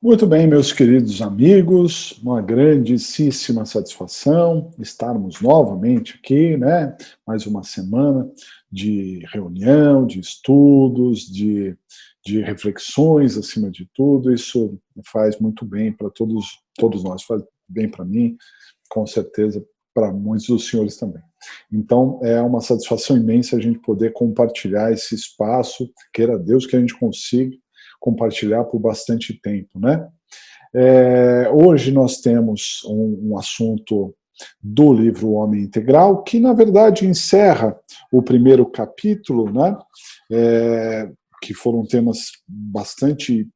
Muito bem, meus queridos amigos, uma grandíssima satisfação estarmos novamente aqui, né? Mais uma semana de reunião, de estudos, de reflexões, acima de tudo. Isso faz muito bem para todos nós, faz bem para mim, com certeza para muitos dos senhores também. Então, é uma satisfação imensa a gente poder compartilhar esse espaço, queira Deus que a gente consiga compartilhar por bastante tempo, né? Hoje nós temos um assunto do livro O Homem Integral, que na verdade encerra o primeiro capítulo, né? Que foram temas bastante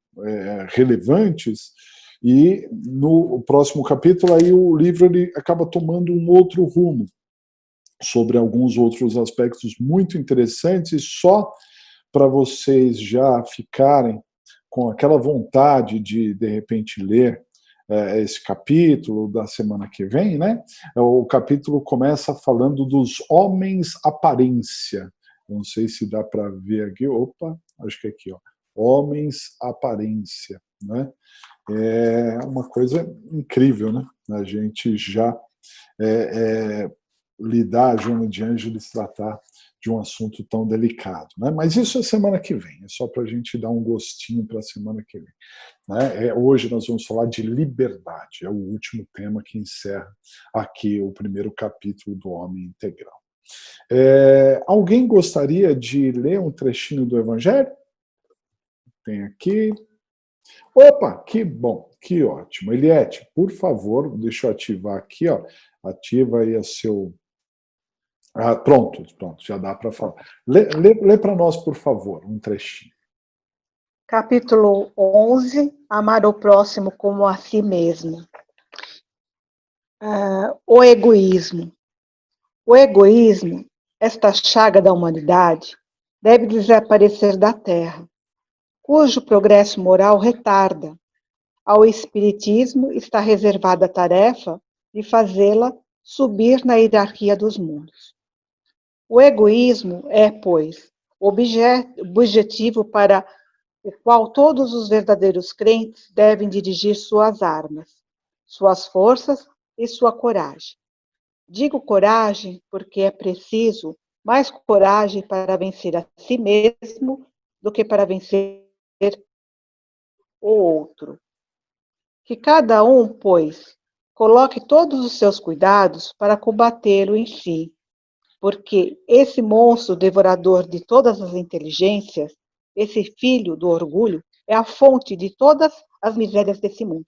relevantes, e no próximo capítulo aí o livro ele acaba tomando um outro rumo, sobre alguns outros aspectos muito interessantes, e só para vocês já ficarem com aquela vontade de repente, ler esse capítulo da semana que vem, né? O capítulo começa falando dos homens aparência. Não sei se dá para ver aqui. Opa, acho que é aqui, ó. Homens aparência, né? É uma coisa incrível, né? A gente já lidar, Joana de Ângeles, tratar de um assunto tão delicado, né? Mas isso é semana que vem, é só para a gente dar um gostinho para a semana que vem. Né? Hoje nós vamos falar de liberdade, é o último tema que encerra aqui o primeiro capítulo do Homem Integral. Alguém gostaria de ler um trechinho do Evangelho? Tem aqui. Opa, que bom, que ótimo. Eliette, por favor, deixa eu ativar aqui, ó. Ativa aí pronto, já dá para falar. Lê para nós, por favor, um trechinho. Capítulo 11, amar o próximo como a si mesmo. O egoísmo. O egoísmo, esta chaga da humanidade, deve desaparecer da Terra, cujo progresso moral retarda. Ao Espiritismo está reservada a tarefa de fazê-la subir na hierarquia dos mundos. O egoísmo é, pois, o objetivo para o qual todos os verdadeiros crentes devem dirigir suas armas, suas forças e sua coragem. Digo coragem porque é preciso mais coragem para vencer a si mesmo do que para vencer o outro. Que cada um, pois, coloque todos os seus cuidados para combatê-lo em si, porque esse monstro devorador de todas as inteligências, esse filho do orgulho, é a fonte de todas as misérias desse mundo.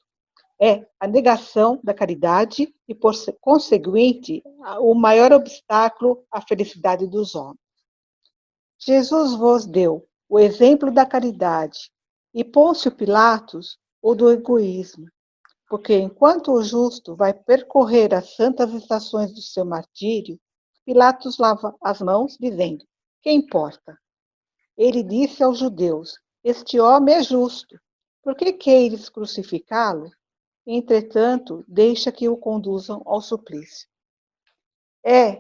É a negação da caridade e, por conseguinte, o maior obstáculo à felicidade dos homens. Jesus vos deu o exemplo da caridade e Pôncio Pilatos o do egoísmo, porque enquanto o justo vai percorrer as santas estações do seu martírio, Pilatos lava as mãos, dizendo: que importa? Ele disse aos judeus: este homem é justo, por que queres crucificá-lo? Entretanto, deixa que o conduzam ao suplício. É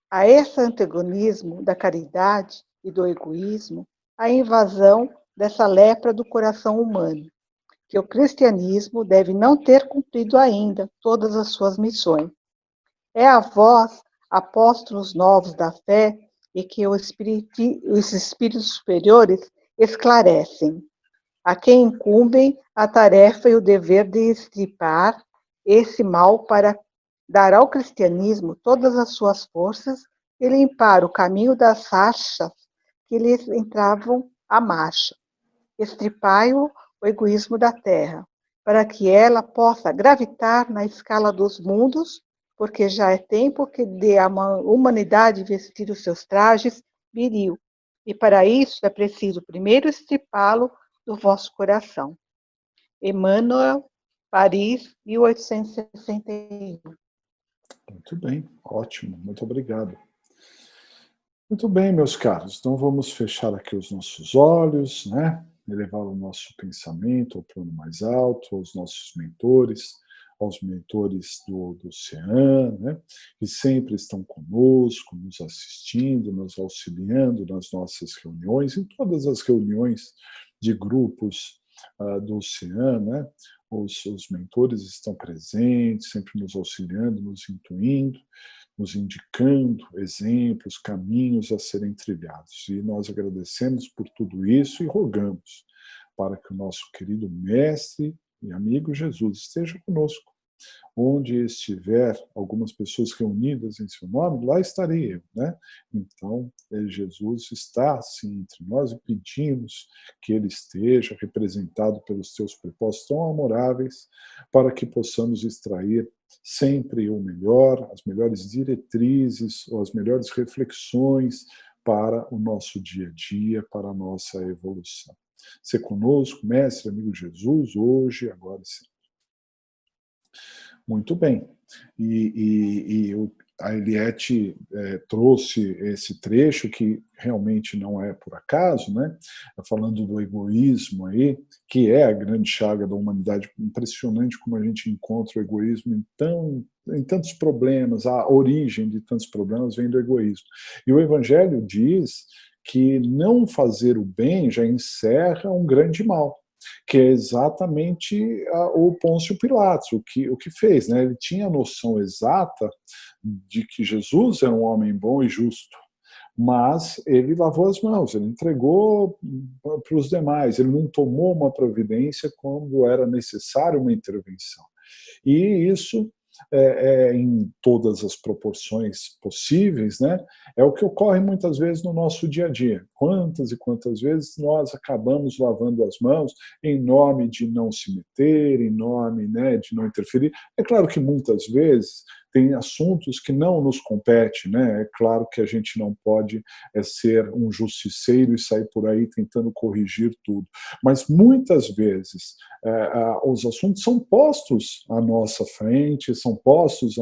a esse antagonismo da caridade e do egoísmo a invasão dessa lepra do coração humano, que o cristianismo deve não ter cumprido ainda todas as suas missões. É a vós, apóstolos novos da fé, e que os espíritos superiores esclarecem, a quem incumbem a tarefa e o dever de extirpar esse mal para dar ao cristianismo todas as suas forças e limpar o caminho das rachas que lhes entravam à marcha. Extirpai-o egoísmo da terra, para que ela possa gravitar na escala dos mundos, porque já é tempo que dê à humanidade vestir os seus trajes viril, e para isso é preciso primeiro extirpá-lo do vosso coração. Emmanuel, Paris, 1861. Muito bem, ótimo, muito obrigado. Muito bem, meus caros, então vamos fechar aqui os nossos olhos, né? Elevar o nosso pensamento ao plano mais alto, aos nossos mentores, aos mentores do CEAN, né? Que sempre estão conosco, nos assistindo, nos auxiliando nas nossas reuniões, em todas as reuniões de grupos do oceano, né? Os mentores estão presentes, sempre nos auxiliando, nos intuindo, nos indicando exemplos, caminhos a serem trilhados. E nós agradecemos por tudo isso e rogamos para que o nosso querido Mestre e amigo Jesus esteja conosco. Onde estiver algumas pessoas reunidas em seu nome, lá estarei eu, né? Então, Jesus está, sim, entre nós e pedimos que ele esteja representado pelos teus propósitos tão amoráveis para que possamos extrair sempre o melhor, as melhores diretrizes, ou as melhores reflexões para o nosso dia a dia, para a nossa evolução. Ser conosco, Mestre, amigo Jesus, hoje, agora e sempre. Muito bem. A Eliette trouxe esse trecho que realmente não é por acaso, né? Falando do egoísmo aí, que é a grande chaga da humanidade. Impressionante como a gente encontra o egoísmo em tantos problemas, a origem de tantos problemas vem do egoísmo. E o Evangelho diz que não fazer o bem já encerra um grande mal, que é exatamente o Pôncio Pilatos, o que fez, né? Ele tinha a noção exata de que Jesus era um homem bom e justo, mas ele lavou as mãos, ele entregou para os demais, ele não tomou uma providência quando era necessária uma intervenção. E isso, em todas as proporções possíveis, né, é o que ocorre muitas vezes no nosso dia a dia. Quantas e quantas vezes nós acabamos lavando as mãos em nome de não se meter, em nome, né, de não interferir. É claro que muitas vezes tem assuntos que não nos competem, né? É claro que a gente não pode ser um justiceiro e sair por aí tentando corrigir tudo. Mas muitas vezes os assuntos são postos à nossa frente, são postos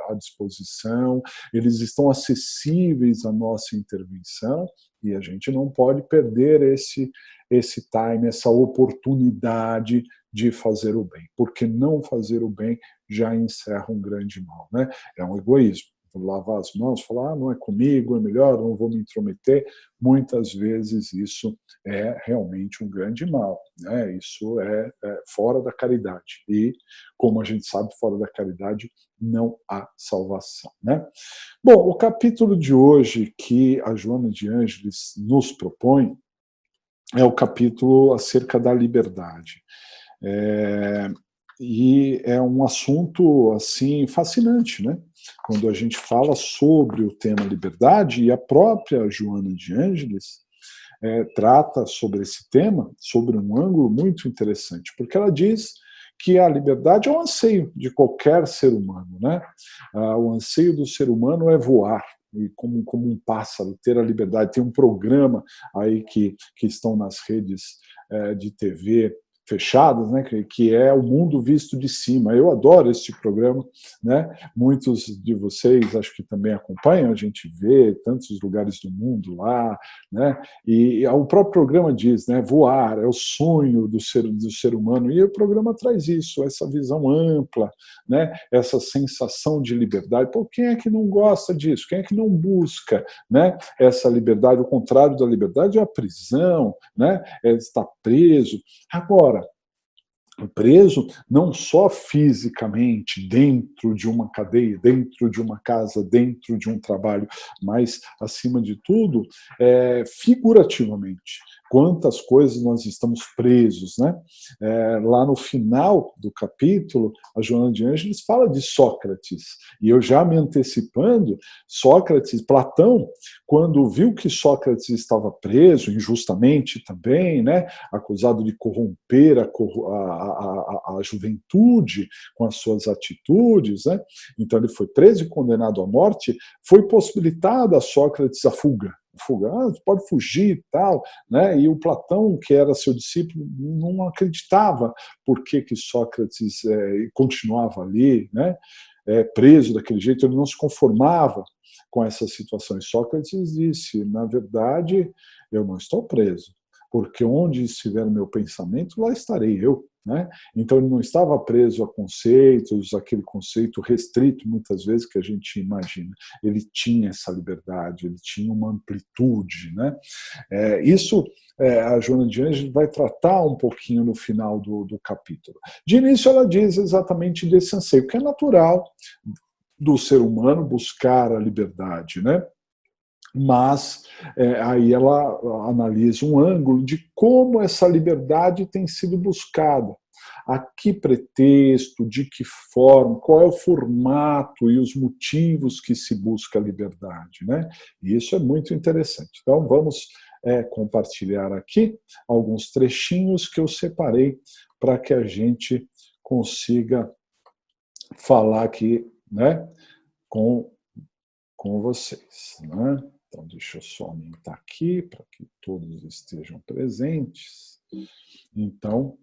à disposição, eles estão acessíveis à nossa intervenção e a gente não pode perder esse time, essa oportunidade de fazer o bem, porque não fazer o bem já encerra um grande mal, né? É um egoísmo. Lavar as mãos, falar, não é comigo, é melhor, não vou me intrometer. Muitas vezes isso é realmente um grande mal, né? Isso é fora da caridade. E, como a gente sabe, fora da caridade não há salvação, né? Bom, o capítulo de hoje que a Joana de Ângeles nos propõe é o capítulo acerca da liberdade. E é um assunto assim fascinante, né? Quando a gente fala sobre o tema liberdade, e a própria Joana de Ângeles trata sobre esse tema, sobre um ângulo muito interessante, porque ela diz que a liberdade é um anseio de qualquer ser humano, né? O anseio do ser humano é voar, e como um pássaro, ter a liberdade. Tem um programa aí que estão nas redes de TV fechadas, né, que é o mundo visto de cima. Eu adoro este programa, né? Muitos de vocês acho que também acompanham, a gente vê tantos lugares do mundo lá, né? E o próprio programa diz, né, voar é o sonho do ser humano, e o programa traz isso, essa visão ampla, né? Essa sensação de liberdade. Pô, quem é que não gosta disso? Quem é que não busca, né, essa liberdade? O contrário da liberdade é a prisão, né? É estar preso. Agora, preso não só fisicamente dentro de uma cadeia, dentro de uma casa, dentro de um trabalho, mas, acima de tudo, figurativamente. Quantas coisas nós estamos presos, né? Lá no final do capítulo, a Joana de Ângeles fala de Sócrates, e eu já me antecipando, Platão, quando viu que Sócrates estava preso, injustamente também, né? Acusado de corromper a juventude com as suas atitudes, né? Então ele foi preso e condenado à morte, foi possibilitada a Sócrates a fuga, pode fugir e tal, né? E o Platão, que era seu discípulo, não acreditava por que Sócrates continuava ali, né? Preso daquele jeito, ele não se conformava com essa situação. E Sócrates disse, na verdade, eu não estou preso, porque onde estiver o meu pensamento, lá estarei eu. né? Então ele não estava preso a conceitos, aquele conceito restrito, muitas vezes, que a gente imagina. Ele tinha essa liberdade, ele tinha uma amplitude, né? Isso a Joana de Ângeles vai tratar um pouquinho no final do capítulo. De início ela diz exatamente desse anseio, que é natural do ser humano buscar a liberdade, né? Mas aí ela analisa um ângulo de como essa liberdade tem sido buscada. A que pretexto, de que forma, qual é o formato e os motivos que se busca a liberdade, né? E isso é muito interessante. Então vamos compartilhar aqui alguns trechinhos que eu separei para que a gente consiga falar aqui, né, com vocês, né? Então, deixa eu só aumentar aqui para que todos estejam presentes. Então,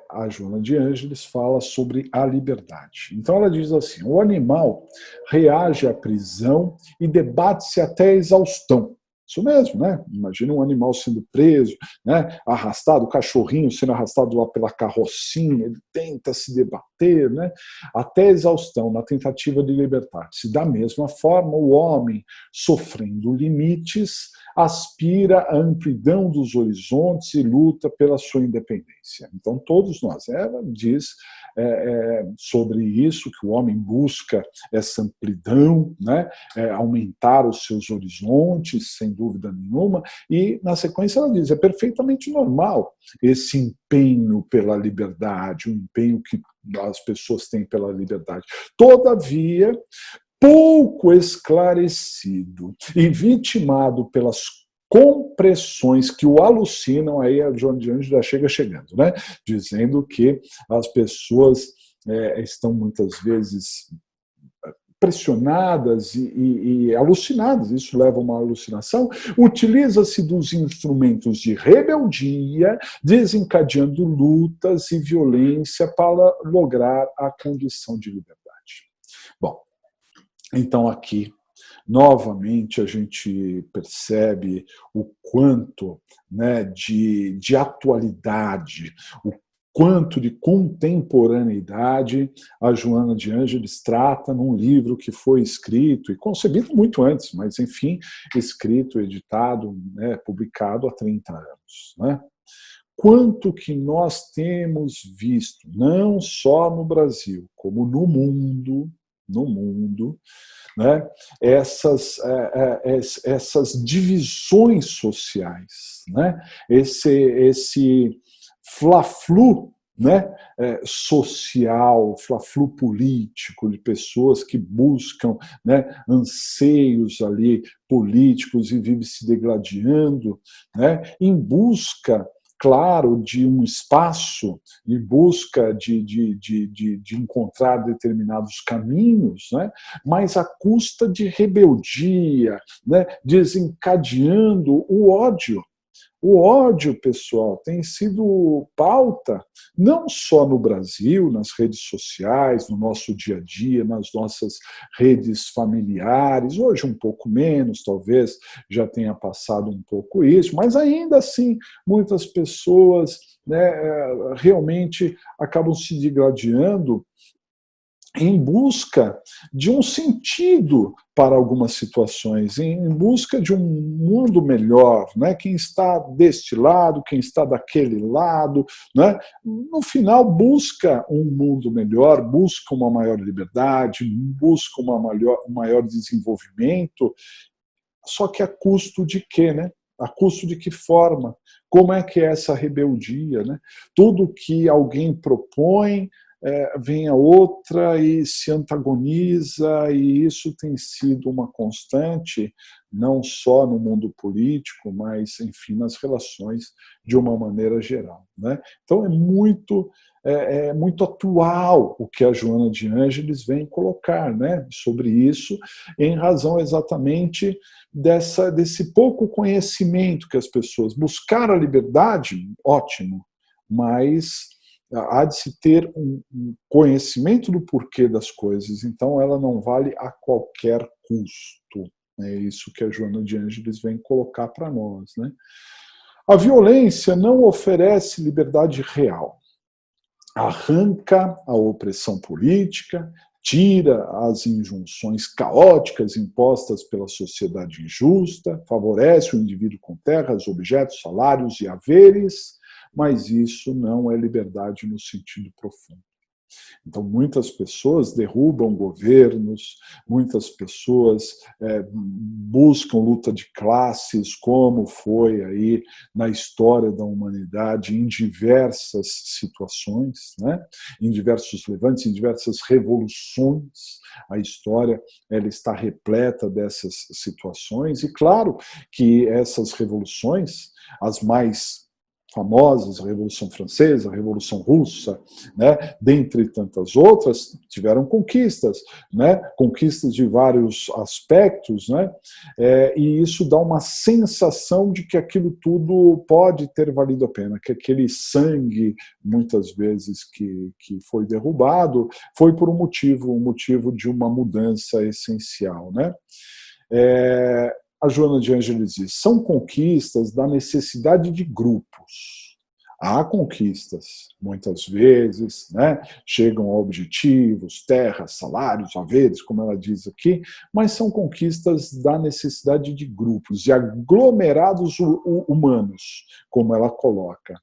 a Joana de Ângeles fala sobre a liberdade. Então, ela diz assim: o animal reage à prisão e debate-se até a exaustão. Isso mesmo, né? Imagina um animal sendo preso, né? Arrastado, o cachorrinho sendo arrastado lá pela carrocinha, ele tenta se debater, né? Até a exaustão, na tentativa de libertar-se. Da mesma forma, o homem, sofrendo limites, aspira à amplidão dos horizontes e luta pela sua independência. Então, todos nós. Ela diz sobre isso, que o homem busca essa amplidão, né? Aumentar os seus horizontes, sem dúvida nenhuma, e na sequência ela diz, é perfeitamente normal esse empenho pela liberdade, o empenho que as pessoas têm pela liberdade. Todavia, pouco esclarecido e vitimado pelas compressões que o alucinam, aí a Joana de Ângeles já chega chegando, né? Dizendo que as pessoas estão muitas vezes pressionadas e alucinadas, isso leva a uma alucinação, utiliza-se dos instrumentos de rebeldia, desencadeando lutas e violência para lograr a condição de liberdade. Bom, então aqui novamente a gente percebe o quanto, né, de atualidade, o quanto de contemporaneidade a Joana de Ângeles trata num livro que foi escrito e concebido muito antes, mas enfim, escrito, editado, né, publicado há 30 anos, né? Quanto que nós temos visto, não só no Brasil, como no mundo, né, essas divisões sociais, né, esse fla-flu, né, social, fla-flu político, de pessoas que buscam, né, anseios ali políticos e vivem se degladiando, né, em busca, claro, de um espaço, em busca de encontrar determinados caminhos, né? Mas à custa de rebeldia, né? Desencadeando o ódio. O ódio, pessoal, tem sido pauta não só no Brasil, nas redes sociais, no nosso dia a dia, nas nossas redes familiares, hoje um pouco menos, talvez já tenha passado um pouco isso, mas ainda assim muitas pessoas, né, realmente acabam se digladiando em busca de um sentido para algumas situações, em busca de um mundo melhor, né? Quem está deste lado, quem está daquele lado, né? No final busca um mundo melhor, busca uma maior liberdade, busca um maior desenvolvimento, só que a custo de quê, né? A custo de que forma? Como é que é essa rebeldia, né? Tudo que alguém propõe, vem a outra e se antagoniza, e isso tem sido uma constante, não só no mundo político, mas, enfim, nas relações de uma maneira geral, né? Então é muito atual o que a Joana de Ângeles vem colocar, né, sobre isso, em razão exatamente desse pouco conhecimento que as pessoas buscaram a liberdade, ótimo, mas há de se ter um conhecimento do porquê das coisas, então ela não vale a qualquer custo. É isso que a Joana de Ângeles vem colocar para nós, né? A violência não oferece liberdade real. arranca a opressão política, tira as injunções caóticas impostas pela sociedade injusta, favorece o indivíduo com terras, objetos, salários e haveres, mas isso não é liberdade no sentido profundo. Então, muitas pessoas derrubam governos, muitas pessoas buscam luta de classes, como foi aí na história da humanidade, em diversas situações, né? Em diversos levantes, em diversas revoluções. A história ela está repleta dessas situações, e claro que essas revoluções, as mais famosas, a Revolução Francesa, a Revolução Russa, né, dentre tantas outras, tiveram conquistas, né, conquistas de vários aspectos, né, e isso dá uma sensação de que aquilo tudo pode ter valido a pena, que aquele sangue, muitas vezes, que foi derrubado, foi por um motivo de uma mudança essencial, né. A Joana de Ângeles diz, são conquistas da necessidade de grupos. Há conquistas, muitas vezes, né, chegam a objetivos, terras, salários, haveres, como ela diz aqui, mas são conquistas da necessidade de grupos, de aglomerados humanos, como ela coloca.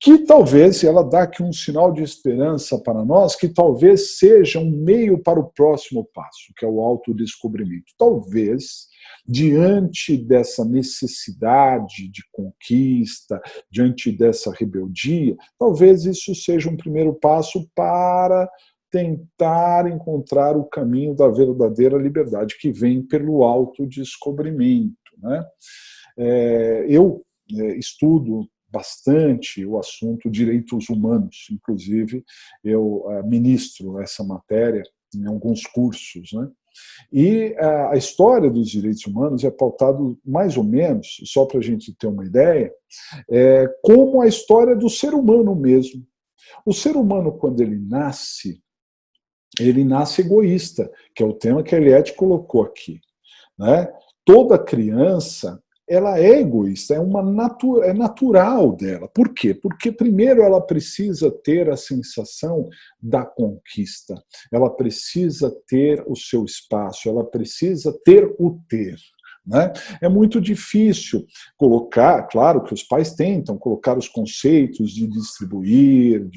Que talvez, ela dá aqui um sinal de esperança para nós, que talvez seja um meio para o próximo passo, que é o autodescobrimento. Talvez, diante dessa necessidade de conquista, diante dessa rebeldia, talvez isso seja um primeiro passo para tentar encontrar o caminho da verdadeira liberdade, que vem pelo autodescobrimento, né? Eu estudo bastante o assunto direitos humanos, inclusive eu ministro essa matéria em alguns cursos, né? E a história dos direitos humanos é pautado mais ou menos, só para a gente ter uma ideia, como a história do ser humano mesmo. O ser humano, quando ele nasce egoísta, que é o tema que a Eliette colocou aqui, né? Toda criança ela é egoísta, é natural dela. Por quê? Porque primeiro ela precisa ter a sensação da conquista, ela precisa ter o seu espaço, ela precisa ter o ter. Né? É muito difícil colocar, claro que os pais tentam colocar os conceitos de distribuir,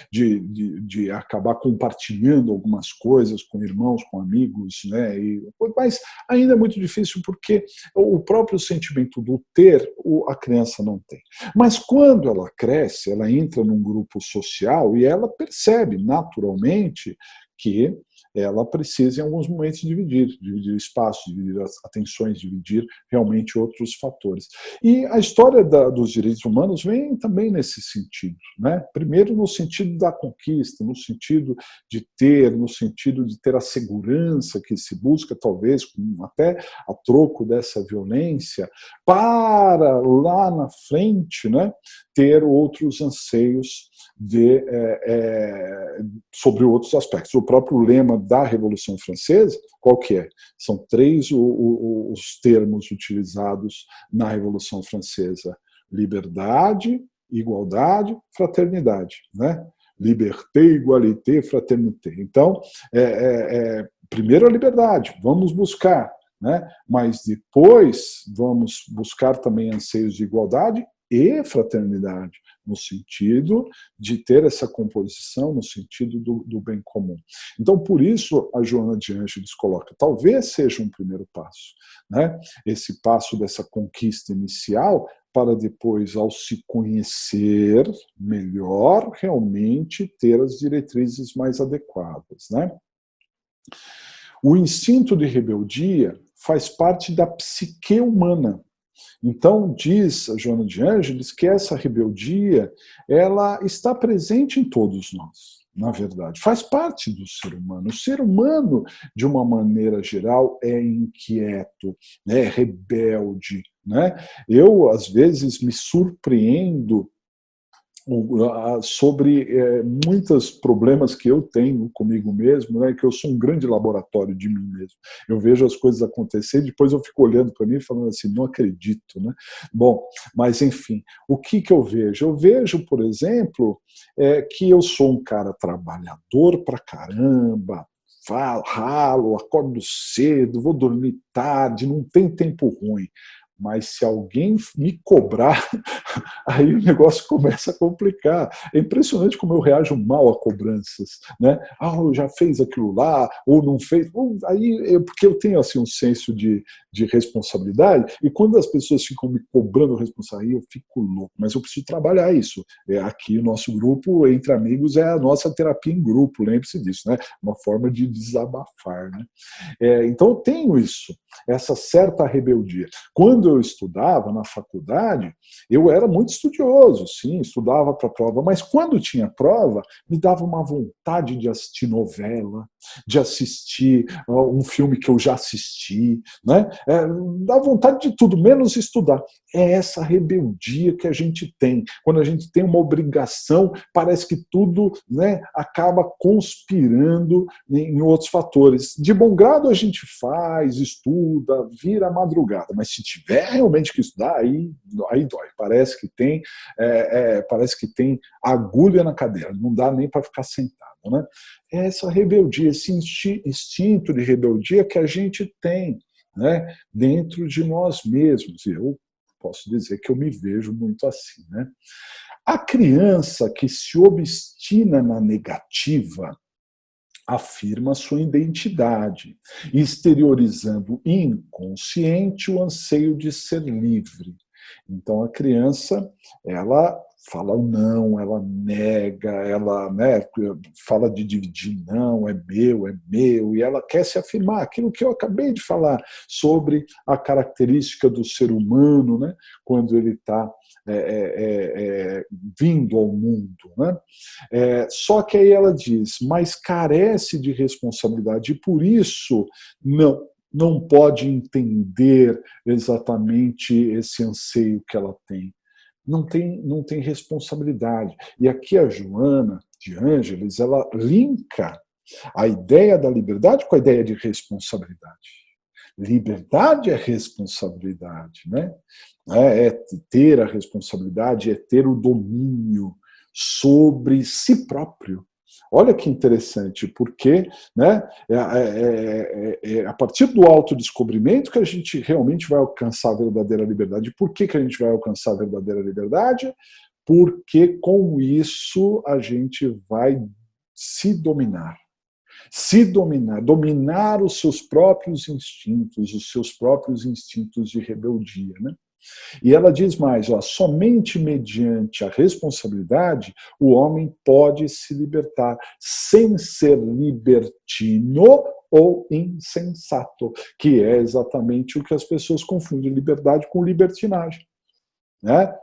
de acabar compartilhando algumas coisas com irmãos, com amigos, né? Mas ainda é muito difícil porque o próprio sentimento do ter, a criança não tem. Mas quando ela cresce, ela entra num grupo social e ela percebe naturalmente que ela precisa, em alguns momentos, dividir espaço, dividir as atenções, dividir realmente outros fatores. E a história dos direitos humanos vem também nesse sentido, né? Primeiro no sentido da conquista, no sentido no sentido de ter a segurança que se busca, talvez, até a troco dessa violência, para lá na frente, né, ter outros anseios sobre outros aspectos. O próprio lema da Revolução Francesa, qual que é? São três os termos utilizados na Revolução Francesa: liberdade, igualdade, fraternidade, né? Liberté, igualité, fraternité. Então, primeiro a liberdade, vamos buscar, né? Mas depois vamos buscar também anseios de igualdade e fraternidade, no sentido de ter essa composição, no sentido do bem comum. Então, por isso, a Joana de Ângeles coloca, talvez seja um primeiro passo, né? Esse passo dessa conquista inicial, para depois, ao se conhecer melhor, realmente ter as diretrizes mais adequadas, né? O instinto de rebeldia faz parte da psique humana. Então, diz a Joana de Ângeles que essa rebeldia ela está presente em todos nós, na verdade. Faz parte do ser humano. O ser humano, de uma maneira geral, é inquieto, é rebelde. Né? Eu, às vezes, me surpreendo sobre muitos problemas que eu tenho comigo mesmo, né, que eu sou um grande laboratório de mim mesmo. Eu vejo as coisas acontecer, depois eu fico olhando para mim e falando assim, não acredito, né? Bom, mas enfim, o que eu vejo? Eu vejo, por exemplo, que eu sou um cara trabalhador pra caramba, ralo, acordo cedo, vou dormir tarde, não tem tempo ruim. Mas se alguém me cobrar, aí o negócio começa a complicar. É impressionante como eu reajo mal a cobranças, né? Já fez aquilo lá, ou não fez. Porque eu tenho assim um senso de responsabilidade, e quando as pessoas ficam me cobrando responsabilidade, eu fico louco. Mas eu preciso trabalhar isso. Aqui o nosso grupo, Entre Amigos, é a nossa terapia em grupo, lembre-se disso, né? Uma forma de desabafar, né? Então eu tenho isso, essa certa rebeldia. Quando eu estudava na faculdade, eu era muito estudioso, sim, estudava para a prova, mas quando tinha prova, me dava uma vontade de assistir novela, de assistir um filme que eu já assisti, né? Dá vontade de tudo, menos estudar. É essa rebeldia que a gente tem. Quando a gente tem uma obrigação, parece que tudo, né, acaba conspirando em outros fatores. De bom grado a gente faz, estuda, vira a madrugada, mas se tiver realmente que estudar, aí dói. Parece que tem agulha na cadeira, não dá nem para ficar sentado, né? É essa rebeldia, esse instinto de rebeldia que a gente tem, né, dentro de nós mesmos. E eu posso dizer que eu me vejo muito assim, né? A criança que se obstina na negativa afirma sua identidade, exteriorizando inconsciente o anseio de ser livre. Então a criança, ela fala o não, ela nega, ela, né, fala de dividir, não, é meu, e ela quer se afirmar. Aquilo que eu acabei de falar sobre a característica do ser humano, né, quando ele está vindo ao mundo, né? Só que aí ela diz, mas carece de responsabilidade e por isso não pode entender exatamente esse anseio que ela tem. Não tem responsabilidade. E aqui a Joana de Ângeles, ela linka a ideia da liberdade com a ideia de responsabilidade. Liberdade é responsabilidade, né? É ter a responsabilidade, é ter o domínio sobre si próprio. Olha que interessante, porque, né, a partir do autodescobrimento que a gente realmente vai alcançar a verdadeira liberdade. Por que a gente vai alcançar a verdadeira liberdade? Porque com isso a gente vai se dominar. Dominar os seus próprios instintos de rebeldia, né? E ela diz mais, somente mediante a responsabilidade o homem pode se libertar, sem ser libertino ou insensato, que é exatamente o que as pessoas confundem liberdade com libertinagem, né?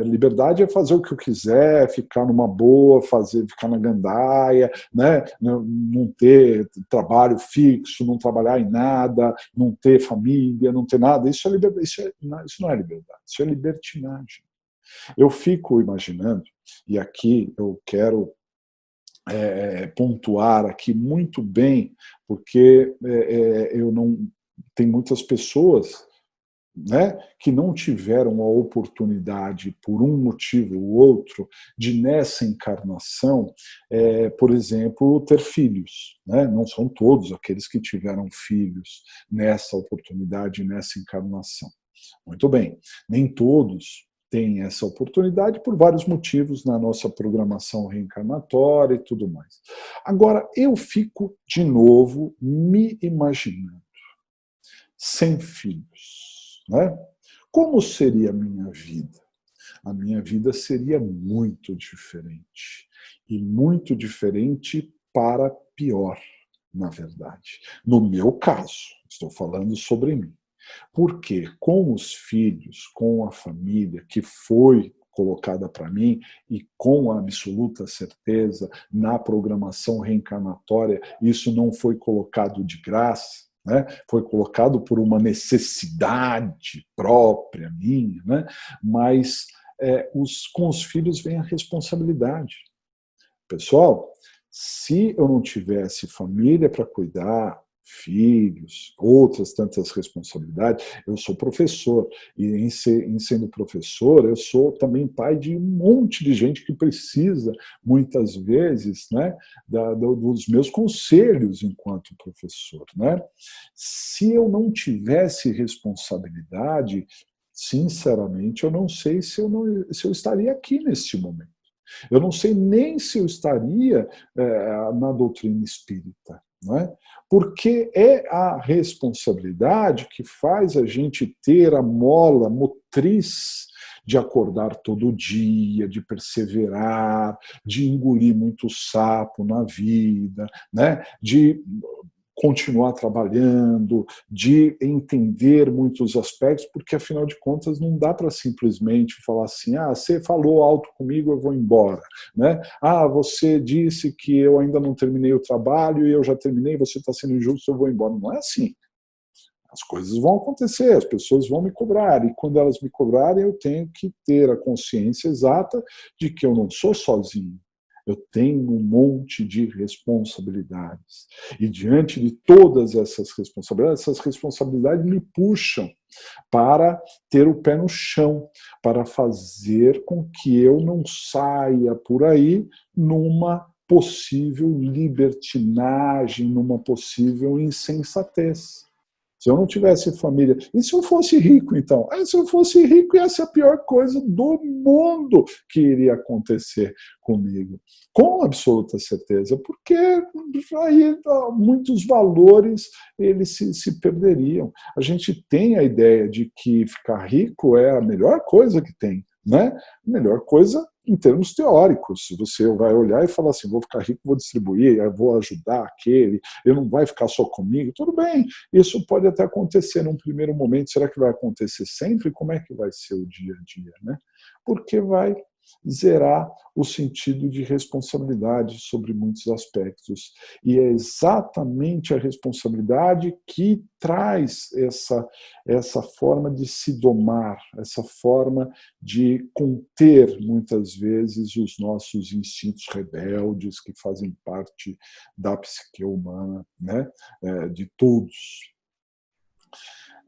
Liberdade é fazer o que eu quiser, ficar numa boa, ficar na gandaia, né? Não ter trabalho fixo, não trabalhar em nada, não ter família, não ter nada. Isso não é liberdade, isso é libertinagem. Eu fico imaginando, e aqui eu quero pontuar aqui muito bem, porque eu não tem muitas pessoas, né, que não tiveram a oportunidade, por um motivo ou outro, de nessa encarnação, por exemplo, ter filhos. Né? Não são todos aqueles que tiveram filhos nessa oportunidade, nessa encarnação. Muito bem, nem todos têm essa oportunidade por vários motivos na nossa programação reencarnatória e tudo mais. Agora, eu fico, de novo, me imaginando sem filhos, né? Como seria a minha vida? A minha vida seria muito diferente. E muito diferente para pior, na verdade. No meu caso, estou falando sobre mim. Porque com os filhos, com a família que foi colocada para mim e com a absoluta certeza na programação reencarnatória, isso não foi colocado de graça, né? Foi colocado por uma necessidade própria minha, né? Mas com os filhos vem a responsabilidade. Pessoal, se eu não tivesse família para cuidar, filhos, outras tantas responsabilidades, eu sou professor, e em sendo professor, eu sou também pai de um monte de gente que precisa, muitas vezes, né, dos meus conselhos enquanto professor. Né? Se eu não tivesse responsabilidade, sinceramente, eu não sei se eu estaria aqui neste momento. Eu não sei nem se eu estaria na doutrina espírita, não é? Porque é a responsabilidade que faz a gente ter a mola motriz de acordar todo dia, de perseverar, de engolir muito sapo na vida, né? De continuar trabalhando, de entender muitos aspectos, porque afinal de contas não dá para simplesmente falar assim, você falou alto comigo, eu vou embora, né? Você disse que eu ainda não terminei o trabalho e eu já terminei, você está sendo injusto, eu vou embora. Não é assim. As coisas vão acontecer, as pessoas vão me cobrar, e quando elas me cobrarem, eu tenho que ter a consciência exata de que eu não sou sozinho. Eu tenho um monte de responsabilidades. E diante de todas essas responsabilidades me puxam para ter o pé no chão, para fazer com que eu não saia por aí numa possível libertinagem, numa possível insensatez. Se eu não tivesse família. E se eu fosse rico, então? Se eu fosse rico, ia ser a pior coisa do mundo que iria acontecer comigo. Com absoluta certeza. Porque aí muitos valores eles se perderiam. A gente tem a ideia de que ficar rico é a melhor coisa que tem. Né? A melhor coisa em termos teóricos. Você vai olhar e falar assim, vou ficar rico, vou distribuir, eu vou ajudar aquele, eu não vai ficar só comigo. Tudo bem, isso pode até acontecer num primeiro momento. Será que vai acontecer sempre? Como é que vai ser o dia a dia? Né? Porque vai zerar o sentido de responsabilidade sobre muitos aspectos. E é exatamente a responsabilidade que traz essa forma de se domar, essa forma de conter, muitas vezes, os nossos instintos rebeldes que fazem parte da psique humana, né? De todos.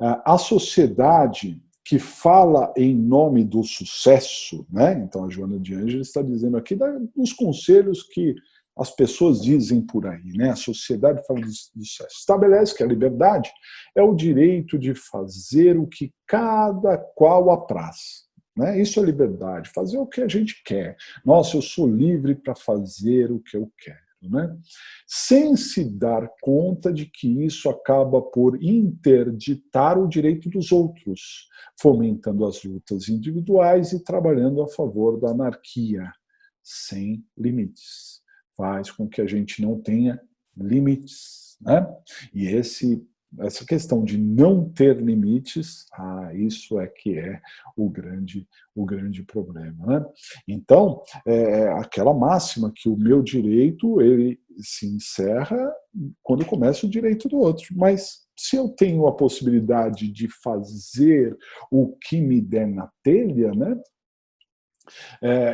A sociedade que fala em nome do sucesso, né? Então a Joana de Ângeles está dizendo aqui dos conselhos que as pessoas dizem por aí, né? A sociedade fala do sucesso. Estabelece que a liberdade é o direito de fazer o que cada qual apraz. Né? Isso é liberdade, fazer o que a gente quer. Nossa, eu sou livre para fazer o que eu quero. Né? Sem se dar conta de que isso acaba por interditar o direito dos outros, fomentando as lutas individuais e trabalhando a favor da anarquia, sem limites. Faz com que a gente não tenha limites. Né? E essa questão de não ter limites, isso é que é o grande problema. Né? Então, aquela máxima que o meu direito ele se encerra quando começa o direito do outro. Mas se eu tenho a possibilidade de fazer o que me der na telha, né?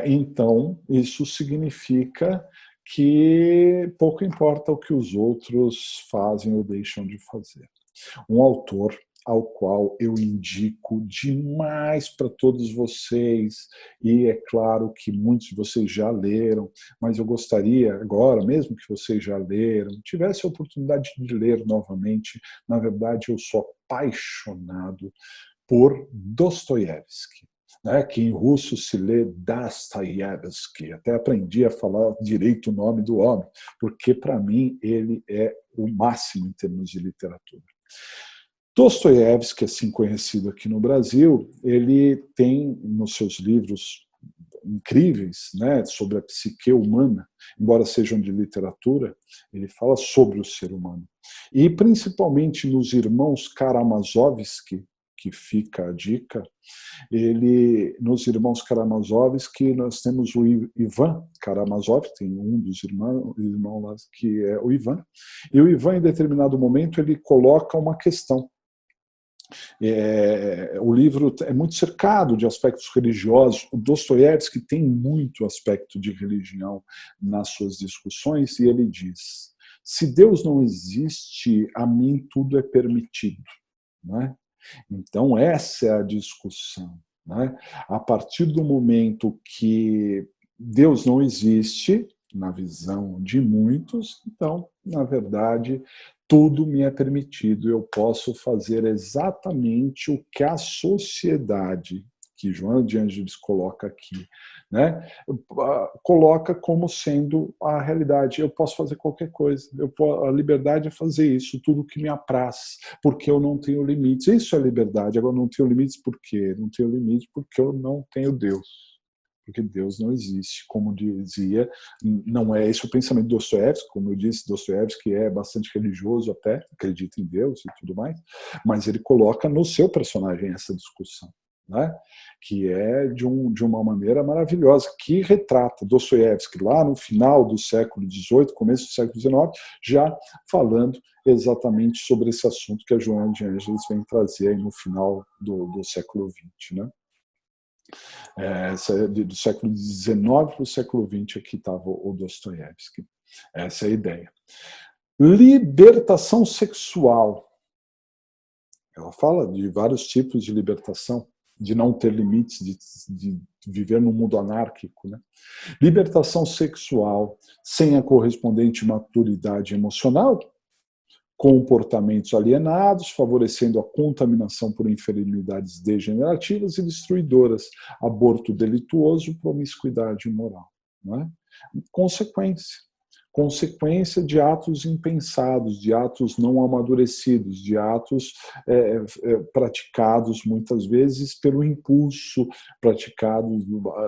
Então isso significa que pouco importa o que os outros fazem ou deixam de fazer. Um autor ao qual eu indico demais para todos vocês, e é claro que muitos de vocês já leram, mas eu gostaria agora, mesmo que vocês já leram, tivesse a oportunidade de ler novamente. Na verdade, eu sou apaixonado por Dostoiévski, né, que em russo se lê Dostoiévski. Até aprendi a falar direito o nome do homem, porque para mim ele é o máximo em termos de literatura. Dostoiévski, assim conhecido aqui no Brasil, ele tem nos seus livros incríveis, né, sobre a psique humana, embora sejam de literatura, ele fala sobre o ser humano. E principalmente nos Irmãos Karamazovski, que fica a dica, nos Irmãos Karamazovski nós temos o Ivan Karamazov, tem um dos irmãos que é o Ivan, e o Ivan, em determinado momento, ele coloca uma questão. O livro é muito cercado de aspectos religiosos. O Dostoiévski tem muito aspecto de religião nas suas discussões, e ele diz: se Deus não existe, a mim tudo é permitido. Não é? Então, essa é a discussão. Né? A partir do momento que Deus não existe, na visão de muitos, então, na verdade, tudo me é permitido. Eu posso fazer exatamente o que a sociedade, que Joana de Ângeles coloca aqui, né, coloca como sendo a realidade. Eu posso fazer qualquer coisa. A liberdade é fazer isso, tudo que me apraz, porque eu não tenho limites. Isso é liberdade. Agora, não tenho limites por quê? Não tenho limites porque eu não tenho Deus. Porque Deus não existe, como dizia, não é esse o pensamento de Dostoiévski, como eu disse, Dostoiévski é bastante religioso até, acredita em Deus e tudo mais, mas ele coloca no seu personagem essa discussão, né? Que é de uma maneira maravilhosa, que retrata Dostoiévski lá no final do século XVIII, começo do século XIX, já falando exatamente sobre esse assunto que a Joana de Ângeles vem trazer aí no final do século XX, né? Do século XIX para o século XX, aqui estava o Dostoiévski. Essa é a ideia. Libertação sexual. Ela fala de vários tipos de libertação, de não ter limites, de viver num mundo anárquico. Né? Libertação sexual sem a correspondente maturidade emocional, comportamentos alienados, favorecendo a contaminação por enfermidades degenerativas e destruidoras, aborto delituoso, promiscuidade imoral. Né? Consequência de atos impensados, de atos não amadurecidos, de atos praticados muitas vezes pelo impulso, praticados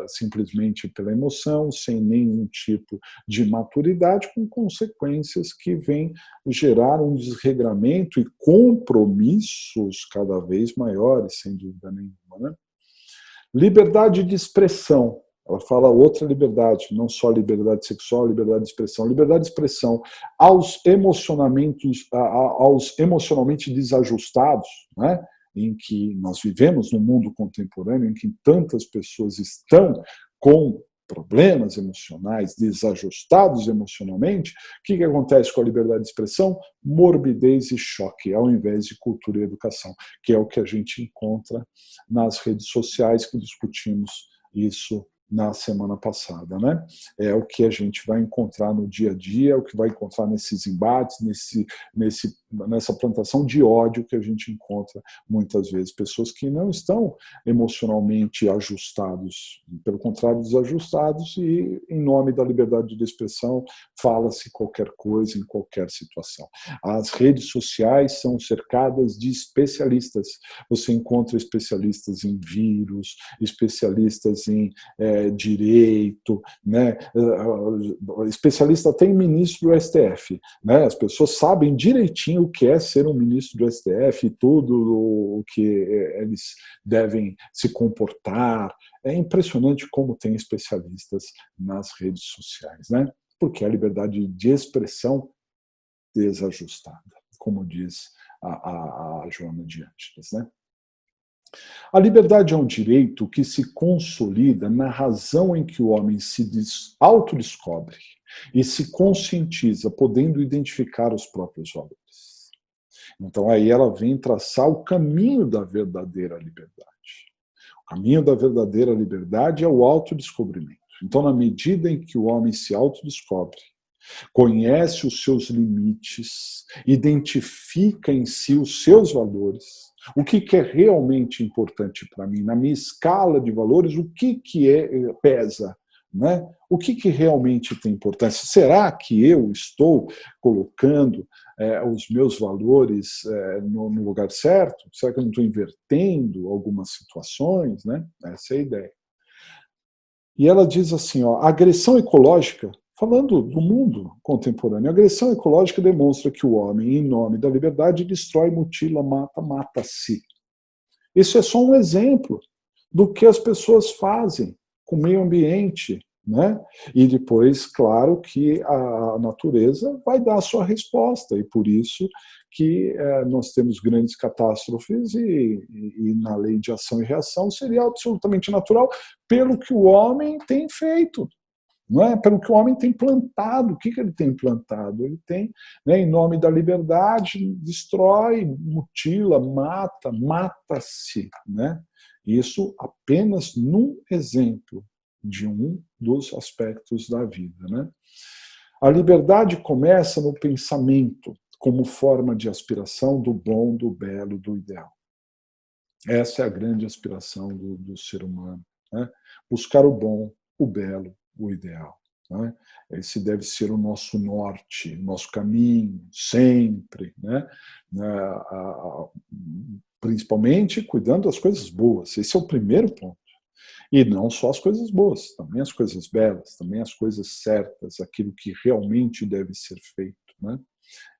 simplesmente pela emoção, sem nenhum tipo de maturidade, com consequências que vêm gerar um desregramento e compromissos cada vez maiores, sem dúvida nenhuma. Né? Liberdade de expressão. Ela fala outra liberdade, não só liberdade sexual, liberdade de expressão. Liberdade de expressão aos emocionalmente desajustados, né? Em que nós vivemos num mundo contemporâneo em que tantas pessoas estão com problemas emocionais, desajustados emocionalmente. O que acontece com a liberdade de expressão? Morbidez e choque, ao invés de cultura e educação, que é o que a gente encontra nas redes sociais, que discutimos isso na semana passada, né? É o que a gente vai encontrar no dia a dia, é o que vai encontrar nesses embates, nessa plantação de ódio que a gente encontra muitas vezes, pessoas que não estão emocionalmente ajustados, pelo contrário, desajustados, e em nome da liberdade de expressão fala-se qualquer coisa em qualquer situação. As redes sociais são cercadas de especialistas. Você encontra especialistas em vírus, especialistas em direito, né? Especialista até em ministro do STF. Né? As pessoas sabem direitinho o que é ser um ministro do STF, tudo o que eles devem se comportar. É impressionante como tem especialistas nas redes sociais, né? Porque a liberdade de expressão desajustada, como diz a Joana de Ângeles, né? A liberdade é um direito que se consolida na razão em que o homem se autodescobre e se conscientiza, podendo identificar os próprios valores. Então aí ela vem traçar o caminho da verdadeira liberdade. O caminho da verdadeira liberdade é o autodescobrimento. Então, na medida em que o homem se autodescobre, conhece os seus limites, identifica em si os seus valores, o que é realmente importante para mim, na minha escala de valores, o que pesa, né? O que realmente tem importância? Será que eu estou colocando os meus valores no lugar certo? Será que eu não estou invertendo algumas situações? Né? Essa é a ideia. E ela diz assim, ó, a agressão ecológica, falando do mundo contemporâneo, a agressão ecológica demonstra que o homem, em nome da liberdade, destrói, mutila, mata, mata-se. Isso é só um exemplo do que as pessoas fazem com o meio ambiente, né? E depois, claro, que a natureza vai dar a sua resposta, e por isso que nós temos grandes catástrofes e na lei de ação e reação seria absolutamente natural pelo que o homem tem feito. Não é? Pelo que o homem tem plantado. O que ele tem plantado? Ele tem, né, em nome da liberdade, destrói, mutila, mata, mata-se. Né? Isso apenas num exemplo de um dos aspectos da vida. Né? A liberdade começa no pensamento, como forma de aspiração do bom, do belo, do ideal. Essa é a grande aspiração do ser humano. Né? Buscar o bom, o belo, o ideal. Né? Esse deve ser o nosso norte, nosso caminho, sempre. Né? Principalmente cuidando das coisas boas. Esse é o primeiro ponto. E não só as coisas boas, também as coisas belas, também as coisas certas, aquilo que realmente deve ser feito. Né?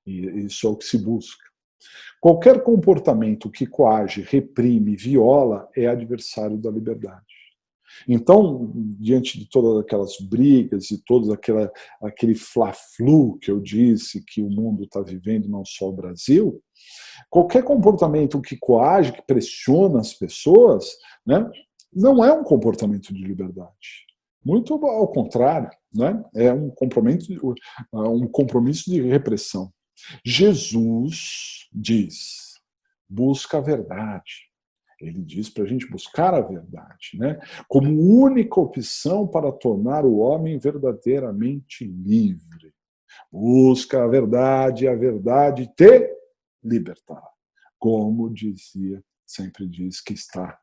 E isso é o que se busca. Qualquer comportamento que coage, reprime, viola é adversário da liberdade. Então, diante de todas aquelas brigas e todo aquele fla-flu que eu disse que o mundo está vivendo, não só o Brasil, qualquer comportamento que coage, que pressiona as pessoas, né, não é um comportamento de liberdade. Muito ao contrário, né, é um compromisso de repressão. Jesus diz, busca a verdade. Ele diz para a gente buscar a verdade, né? Como única opção para tornar o homem verdadeiramente livre. Busca a verdade te libertará. Como dizia, sempre diz que está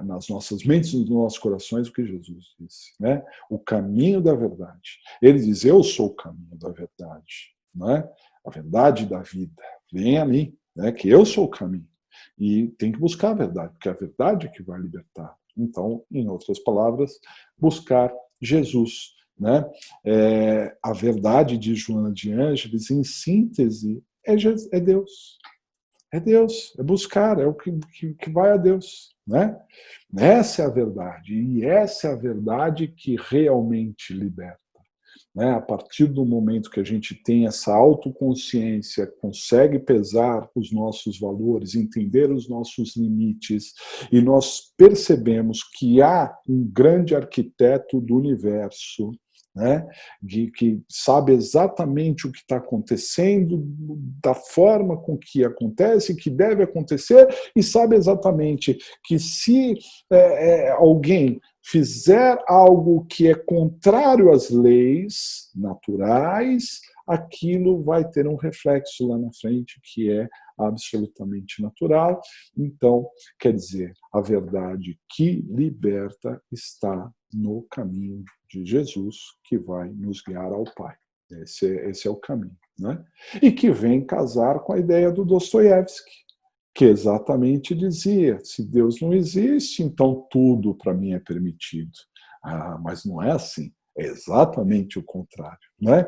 nas nossas mentes e nos nossos corações o que Jesus disse, né? O caminho da verdade. Ele diz, eu sou o caminho da verdade, né? A verdade da vida. Vem a mim, né? Que eu sou o caminho. E tem que buscar a verdade, porque é a verdade é que vai libertar. Então, em outras palavras, buscar Jesus. Né? A verdade de Joana de Ângeles, em síntese, é Deus. É Deus, é buscar, é o que vai a Deus. Né? Essa é a verdade, e essa é a verdade que realmente liberta. Né? A partir do momento que a gente tem essa autoconsciência, consegue pesar os nossos valores, entender os nossos limites, e nós percebemos que há um grande arquiteto do universo, né? Que sabe exatamente o que está acontecendo, da forma com que acontece, que deve acontecer, e sabe exatamente que se alguém fizer algo que é contrário às leis naturais, aquilo vai ter um reflexo lá na frente que é absolutamente natural. Então, quer dizer, a verdade que liberta está no caminho de Jesus, que vai nos guiar ao Pai. Esse é o caminho. Né? E que vem casar com a ideia do Dostoiévski, que exatamente dizia, se Deus não existe, então tudo para mim é permitido. Mas não é assim. É exatamente o contrário. Né?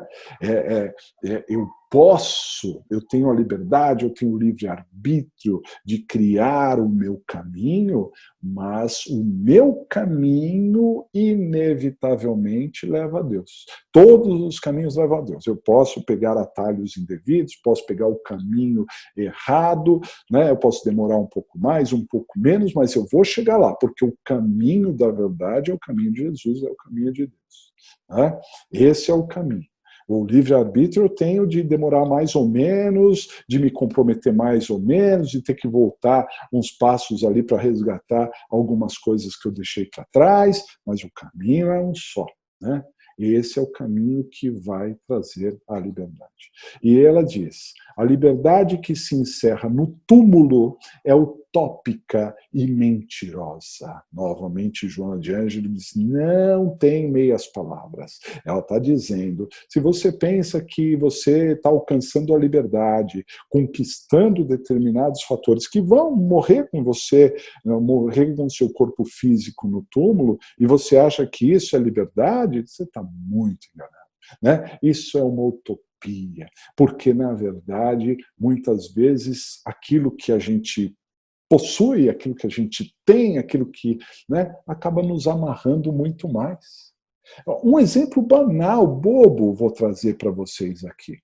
Eu tenho a liberdade, eu tenho o livre-arbítrio de criar o meu caminho, mas o meu caminho inevitavelmente leva a Deus. Todos os caminhos levam a Deus. Eu posso pegar atalhos indevidos, posso pegar o caminho errado, né? Eu posso demorar um pouco mais, um pouco menos, mas eu vou chegar lá, porque o caminho da verdade é o caminho de Jesus, é o caminho de Deus. Né? Esse é o caminho. O livre-arbítrio eu tenho de demorar mais ou menos, de me comprometer mais ou menos, de ter que voltar uns passos ali para resgatar algumas coisas que eu deixei para trás, mas o caminho é um só. Né? Esse é o caminho que vai trazer a liberdade. E ela diz, a liberdade que se encerra no túmulo é utópica e mentirosa. Novamente, Joana de Ângeles não tem meias palavras. Ela está dizendo, se você pensa que você está alcançando a liberdade, conquistando determinados fatores que vão morrer com você, morrer com o seu corpo físico no túmulo, e você acha que isso é liberdade, você está muito enganado. Né? Isso é uma utopia, porque, na verdade, muitas vezes, aquilo que a gente possui, aquilo que a gente tem, aquilo que, né, acaba nos amarrando muito mais. Um exemplo banal, bobo, vou trazer para vocês aqui.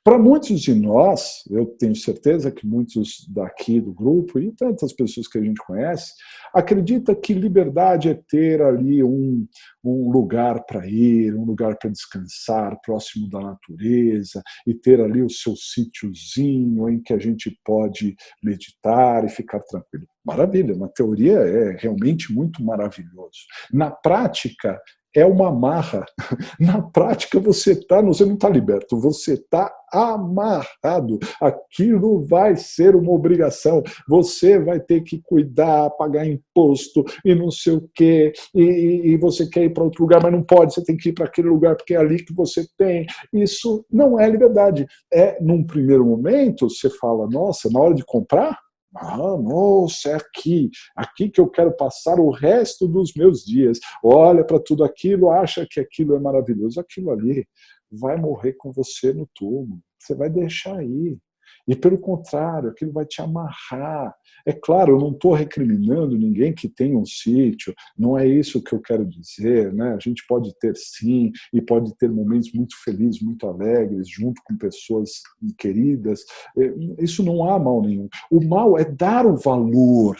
Para muitos de nós, eu tenho certeza que muitos daqui do grupo e tantas pessoas que a gente conhece, acredita que liberdade é ter ali um lugar para ir, um lugar para descansar, próximo da natureza, e ter ali o seu sítiozinho em que a gente pode meditar e ficar tranquilo. Maravilha, na teoria é realmente muito maravilhoso. Na prática, é uma amarra. Na prática, você não está liberto, você está amarrado. Aquilo vai ser uma obrigação. Você vai ter que cuidar, pagar imposto e não sei o quê. E você quer ir para outro lugar, mas não pode. Você tem que ir para aquele lugar porque é ali que você tem. Isso não é liberdade. Num primeiro momento, você fala, nossa, na hora de comprar, nossa, é aqui que eu quero passar o resto dos meus dias. Olha para tudo aquilo, acha que aquilo é maravilhoso. Aquilo ali vai morrer com você no túmulo. Você vai deixar aí. E pelo contrário, aquilo vai te amarrar. É claro, eu não estou recriminando ninguém que tem um sítio, não é isso que eu quero dizer, né? A gente pode ter sim, e pode ter momentos muito felizes, muito alegres, junto com pessoas queridas. Isso não há mal nenhum. O mal é dar o valor.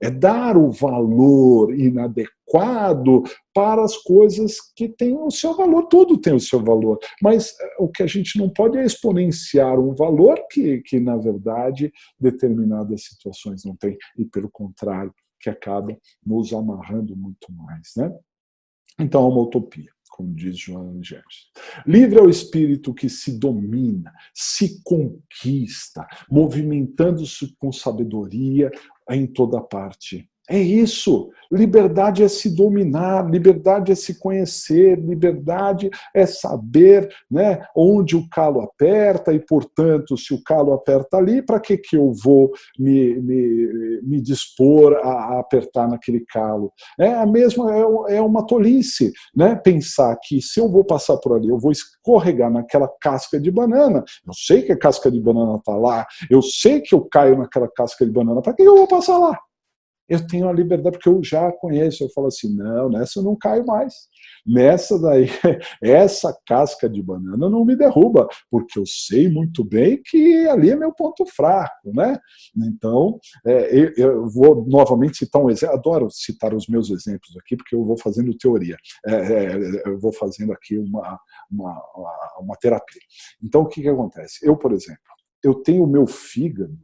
É dar o valor inadequado para as coisas que têm o seu valor. Tudo tem o seu valor. Mas o que a gente não pode é exponenciar um valor que na verdade, determinadas situações não têm. E, pelo contrário, que acaba nos amarrando muito mais. Né? Então, é uma utopia, como diz Joana de Ângeles. Livre é o espírito que se domina, se conquista, movimentando-se com sabedoria em toda parte. É isso. Liberdade é se dominar, liberdade é se conhecer, liberdade é saber, né, onde o calo aperta e, portanto, se o calo aperta ali, para que eu vou me dispor a apertar naquele calo? É uma tolice, né, pensar que se eu vou passar por ali, eu vou escorregar naquela casca de banana, eu sei que a casca de banana está lá, eu sei que eu caio naquela casca de banana, para que eu vou passar lá? Eu tenho a liberdade, porque eu já conheço, eu falo assim, não, nessa eu não caio mais. Nessa daí, essa casca de banana não me derruba, porque eu sei muito bem que ali é meu ponto fraco, né? Então, eu vou novamente citar um exemplo, adoro citar os meus exemplos aqui, porque eu vou fazendo teoria, eu vou fazendo aqui uma terapia. Então, o que acontece? Eu, por exemplo, eu tenho o meu fígado,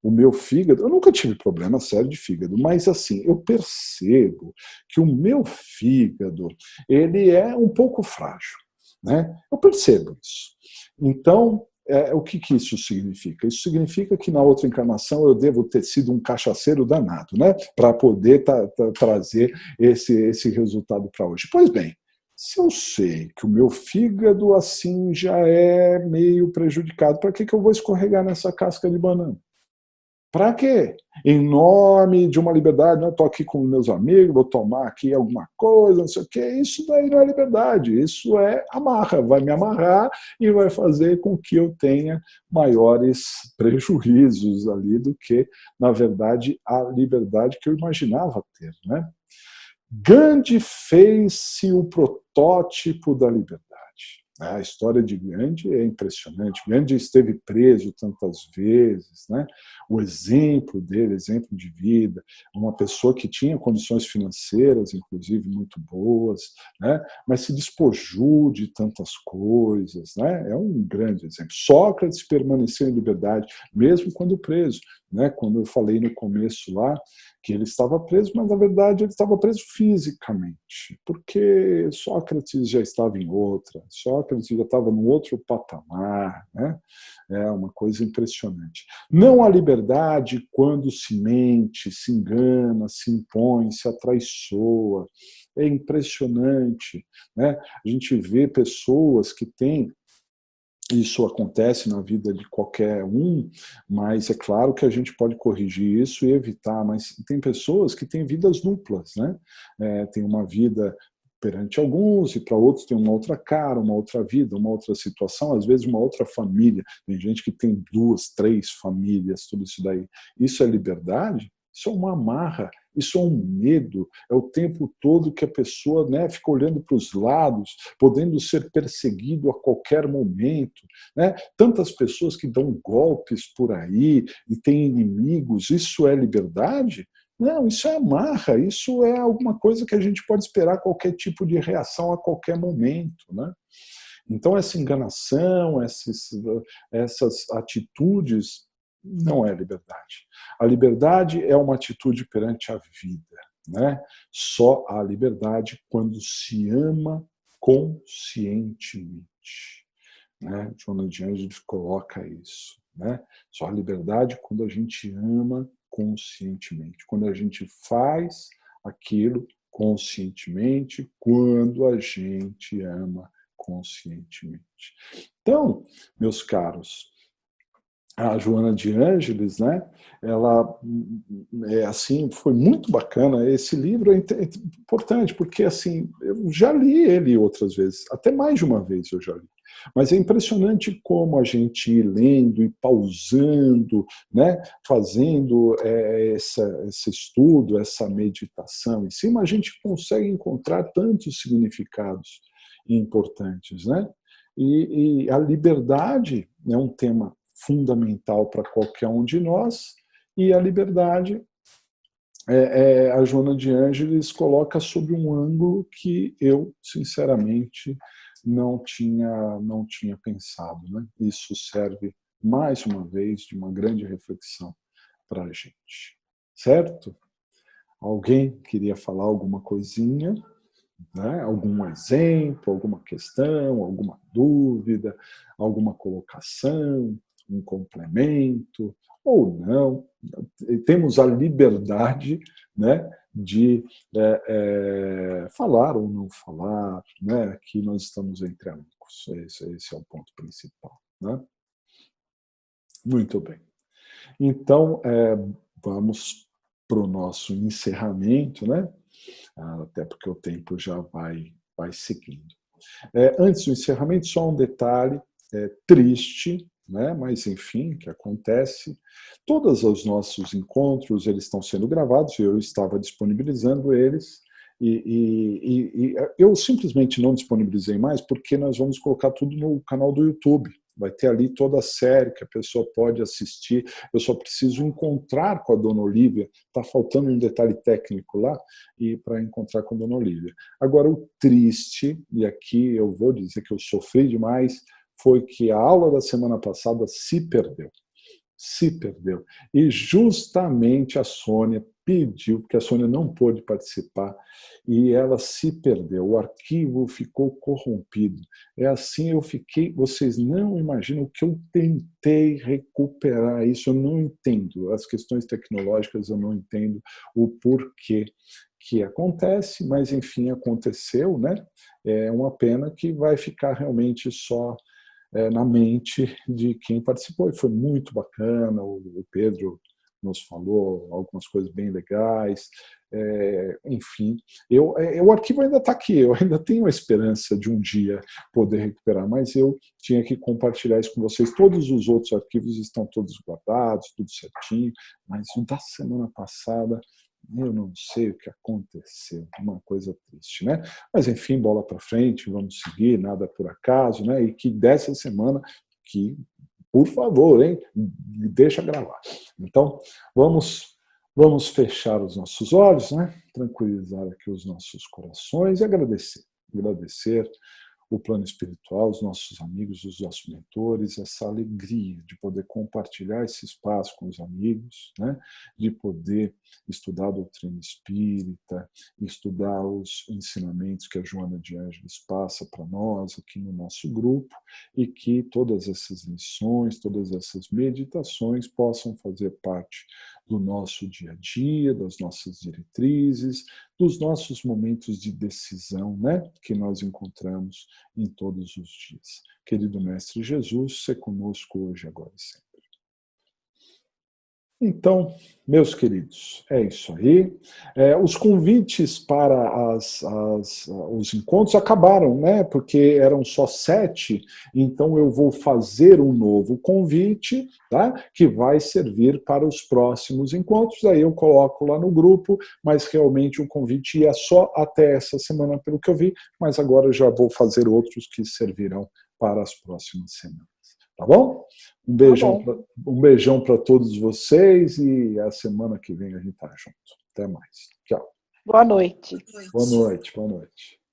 eu nunca tive problema sério de fígado, mas assim, eu percebo que o meu fígado, ele é um pouco frágil, né? Eu percebo isso. Então, o que isso significa? Isso significa que na outra encarnação eu devo ter sido um cachaceiro danado, né? Para poder trazer esse resultado para hoje. Pois bem, se eu sei que o meu fígado assim já é meio prejudicado, para que eu vou escorregar nessa casca de banana? Para quê? Em nome de uma liberdade, eu estou aqui com meus amigos, vou tomar aqui alguma coisa, não sei o quê. Isso daí não é liberdade, isso é amarra, vai me amarrar e vai fazer com que eu tenha maiores prejuízos ali do que, na verdade, a liberdade que eu imaginava ter. Né? Gandhi fez-se o protótipo da liberdade. A história de Gandhi é impressionante. Gandhi esteve preso tantas vezes, né? O exemplo dele, exemplo de vida, uma pessoa que tinha condições financeiras, inclusive, muito boas, né? Mas se despojou de tantas coisas, né? É um grande exemplo. Sócrates permaneceu em liberdade, mesmo quando preso, né? Quando eu falei no começo lá, que ele estava preso, mas na verdade ele estava preso fisicamente, porque Sócrates já estava em outra, Sócrates já estava num outro patamar, né? É uma coisa impressionante. Não há liberdade quando se mente, se engana, se impõe, se atraiçoa. É impressionante, né? A gente vê pessoas que têm. Isso acontece na vida de qualquer um, mas é claro que a gente pode corrigir isso e evitar. Mas tem pessoas que têm vidas duplas, né? Tem uma vida perante alguns e para outros tem uma outra cara, uma outra vida, uma outra situação, às vezes uma outra família. Tem gente que tem 2, 3 famílias, tudo isso daí. Isso é liberdade? Isso é uma amarra, isso é um medo, é o tempo todo que a pessoa, né, fica olhando para os lados, podendo ser perseguido a qualquer momento. Né? Tantas pessoas que dão golpes por aí e têm inimigos, isso é liberdade? Não, isso é amarra, isso é alguma coisa que a gente pode esperar qualquer tipo de reação a qualquer momento. Né? Então, essa enganação, essas atitudes, não é liberdade. A liberdade é uma atitude perante a vida. Né? Só há liberdade quando se ama conscientemente. Né? Joana de Ângeles coloca isso. Né? Só há liberdade quando a gente ama conscientemente, quando a gente faz aquilo conscientemente, quando a gente ama conscientemente. Então, meus caros, a Joana de Ângeles, né? Ela assim foi muito bacana. Esse livro é importante porque assim eu já li ele outras vezes, até mais de uma vez eu já li. Mas é impressionante como a gente ir lendo e pausando, né? Fazendo esse estudo, essa meditação em cima, a gente consegue encontrar tantos significados importantes, né? E a liberdade é um tema fundamental para qualquer um de nós, e a liberdade, a Joana de Ângeles coloca sob um ângulo que eu, sinceramente, não tinha pensado. Né? Isso serve, mais uma vez, de uma grande reflexão para a gente. Certo? Alguém queria falar alguma coisinha? Né? Algum exemplo, alguma questão, alguma dúvida, alguma colocação, um complemento, ou não. Temos a liberdade, né, de falar ou não falar. Né? Aqui nós estamos entre amigos. Esse é o ponto principal. Né? Muito bem. Então, vamos para o nosso encerramento, né? Até porque o tempo já vai seguindo. Antes do encerramento, só um detalhe triste, né? Mas enfim, que acontece. Todos os nossos encontros eles estão sendo gravados, eu estava disponibilizando eles, e eu simplesmente não disponibilizei mais porque nós vamos colocar tudo no canal do YouTube. Vai ter ali toda a série que a pessoa pode assistir. Eu só preciso encontrar com a dona Olívia. Está faltando um detalhe técnico lá e para encontrar com a dona Olívia. Agora, o triste, e aqui eu vou dizer que eu sofri demais, foi que a aula da semana passada se perdeu. Se perdeu. E justamente a Sônia pediu, porque a Sônia não pôde participar, e ela se perdeu. O arquivo ficou corrompido. É assim, eu fiquei. Vocês não imaginam o que eu tentei recuperar isso. Eu não entendo. As questões tecnológicas, eu não entendo o porquê que acontece, mas enfim, aconteceu, né? É uma pena que vai ficar realmente só na mente de quem participou. E foi muito bacana, o Pedro nos falou algumas coisas bem legais, enfim. O arquivo ainda está aqui, eu ainda tenho a esperança de um dia poder recuperar, mas eu tinha que compartilhar isso com vocês. Todos os outros arquivos estão todos guardados, tudo certinho, mas o da semana passada eu não sei o que aconteceu, uma coisa triste, né? Mas enfim, bola para frente, vamos seguir, nada por acaso, né? E que dessa semana, que, por favor, hein, deixa gravar. Então, vamos fechar os nossos olhos, né? Tranquilizar aqui os nossos corações e agradecer o plano espiritual, os nossos amigos, os nossos mentores, essa alegria de poder compartilhar esse espaço com os amigos, né? De poder estudar a doutrina espírita, estudar os ensinamentos que a Joana de Ângeles passa para nós aqui no nosso grupo, e que todas essas lições, todas essas meditações possam fazer parte do nosso dia a dia, das nossas diretrizes, dos nossos momentos de decisão, né, que nós encontramos em todos os dias. Querido Mestre Jesus, se conosco hoje, agora e sempre. Então, meus queridos, é isso aí. Os convites para os encontros acabaram, né? Porque eram só 7, então eu vou fazer um novo convite, tá? Que vai servir para os próximos encontros. Aí eu coloco lá no grupo, mas realmente o convite ia só até essa semana, pelo que eu vi, mas agora eu já vou fazer outros que servirão para as próximas semanas. Tá bom? Tá bom. Um beijão para todos vocês e a semana que vem a gente tá junto. Até mais. Tchau. Boa noite. Boa noite. Boa noite.